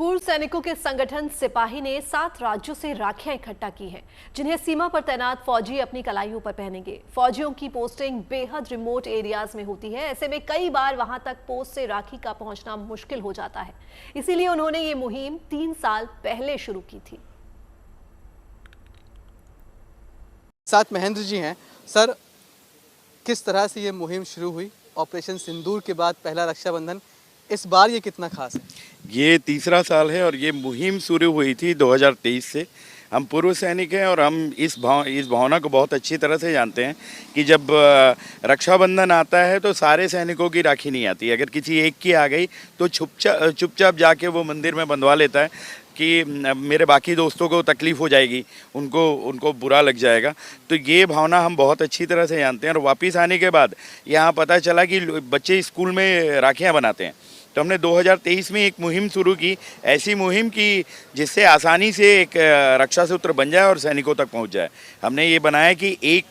पूर्व सैनिकों के संगठन सिपाही ने 7 राज्यों से राखियां इकट्ठा की हैं, जिन्हें सीमा पर तैनात फौजी अपनी कलाइयों पर पहनेंगे। फौजियों की पोस्टिंग बेहद रिमोट एरियाज में होती है। ऐसे में कई बार वहां तक पोस्ट से राखी का पहुंचना मुश्किल हो जाता है। इसीलिए उन्होंने ये मुहिम 3 साल पहले शुरू की थी। साथ महेंद्र जी हैं। सर, किस तरह से ये मुहिम शुरू हुई? ऑपरेशन सिंदूर के बाद पहला रक्षाबंधन, इस बार ये कितना खास है? ये तीसरा साल है और ये मुहिम शुरू हुई थी 2023 से। हम पूर्व सैनिक हैं और हम इस भावना को बहुत अच्छी तरह से जानते हैं कि जब रक्षाबंधन आता है तो सारे सैनिकों की राखी नहीं आती। अगर किसी एक की आ गई तो चुपचाप जाके वो मंदिर में बंधवा लेता है कि मेरे बाकी दोस्तों को तकलीफ़ हो जाएगी, उनको बुरा लग जाएगा। तो ये भावना हम बहुत अच्छी तरह से जानते हैं। और वापस आने के बाद यहाँ पता चला कि बच्चे स्कूल में राखियाँ बनाते हैं, तो हमने 2023 में एक मुहिम शुरू की, ऐसी मुहिम की जिससे आसानी से एक रक्षा सूत्र बन जाए और सैनिकों तक पहुंच जाए। हमने ये बनाया कि एक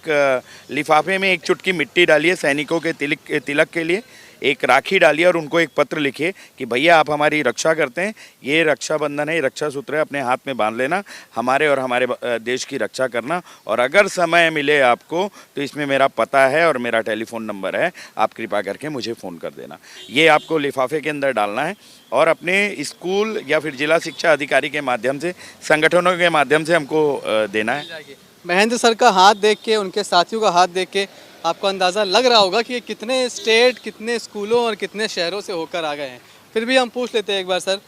लिफाफे में एक चुटकी मिट्टी डालिए सैनिकों के तिलक के लिए, एक राखी डालिए और उनको एक पत्र लिखिए कि भैया आप हमारी रक्षा करते हैं, ये रक्षाबंधन है, ये रक्षा सूत्र है, अपने हाथ में बांध लेना, हमारे और हमारे देश की रक्षा करना। और अगर समय मिले आपको तो इसमें मेरा पता है और मेरा टेलीफोन नंबर है, आप कृपा करके मुझे फ़ोन कर देना। ये आपको लिफाफे के अंदर डालना है और अपने स्कूल या फिर जिला शिक्षा अधिकारी के माध्यम से, संगठनों के माध्यम से हमको देना है। महेंद्र सर का हाथ देख के, उनके साथियों का हाथ देख के आपको अंदाज़ा लग रहा होगा कि ये कितने स्टेट, कितने स्कूलों और कितने शहरों से होकर आ गए हैं। फिर भी हम पूछ लेते हैं एक बार, सर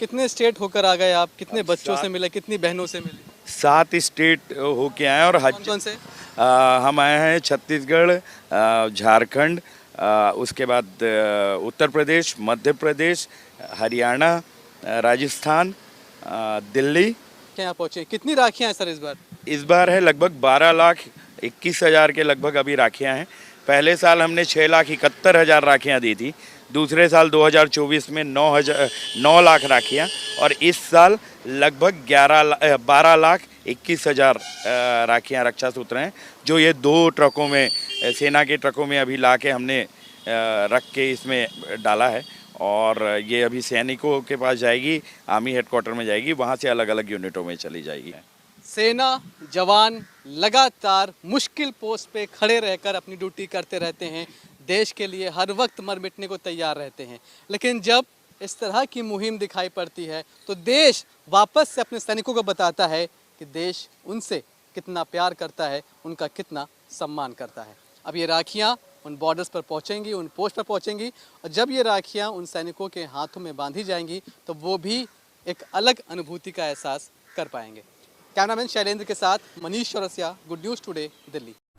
कितने स्टेट होकर आ गए आप? कितने बच्चों से मिले, कितनी बहनों से मिले? 7 स्टेट होके आए और कौन से? हम आए हैं छत्तीसगढ़, झारखंड, उसके बाद उत्तर प्रदेश, मध्य प्रदेश, हरियाणा, राजस्थान, दिल्ली। क्या यहाँ पहुँचे? कितनी राखियाँ हैं सर इस बार? इस बार है लगभग 12,21,000 के लगभग अभी राखियाँ हैं। पहले साल हमने 6,71,000 राखियाँ दी थी, दूसरे साल 2024 में 9 लाख राखियाँ, और इस साल लगभग 12,21,000 राखियाँ रक्षा सूत्र हैं, जो ये 2 ट्रकों में, सेना के ट्रकों में अभी ला के हमने रख के इसमें डाला है। और ये अभी सैनिकों के पास जाएगी, आर्मी हेडक्वार्टर में जाएगी, वहाँ से अलग अलग यूनिटों में चली जाएगी। सेना जवान लगातार मुश्किल पोस्ट पे खड़े रहकर अपनी ड्यूटी करते रहते हैं, देश के लिए हर वक्त मर मिटने को तैयार रहते हैं। लेकिन जब इस तरह की मुहिम दिखाई पड़ती है तो देश वापस से अपने सैनिकों को बताता है कि देश उनसे कितना प्यार करता है, उनका कितना सम्मान करता है। अब ये राखियाँ उन बॉर्डर्स पर पहुँचेंगी, उन पोस्ट पर पहुँचेंगी, और जब ये राखियाँ उन सैनिकों के हाथों में बांधी जाएंगी तो वो भी एक अलग अनुभूति का एहसास कर पाएंगे। कैमरामैन शैलेंद्र के साथ Manish Chaurasia, good news today, Delhi.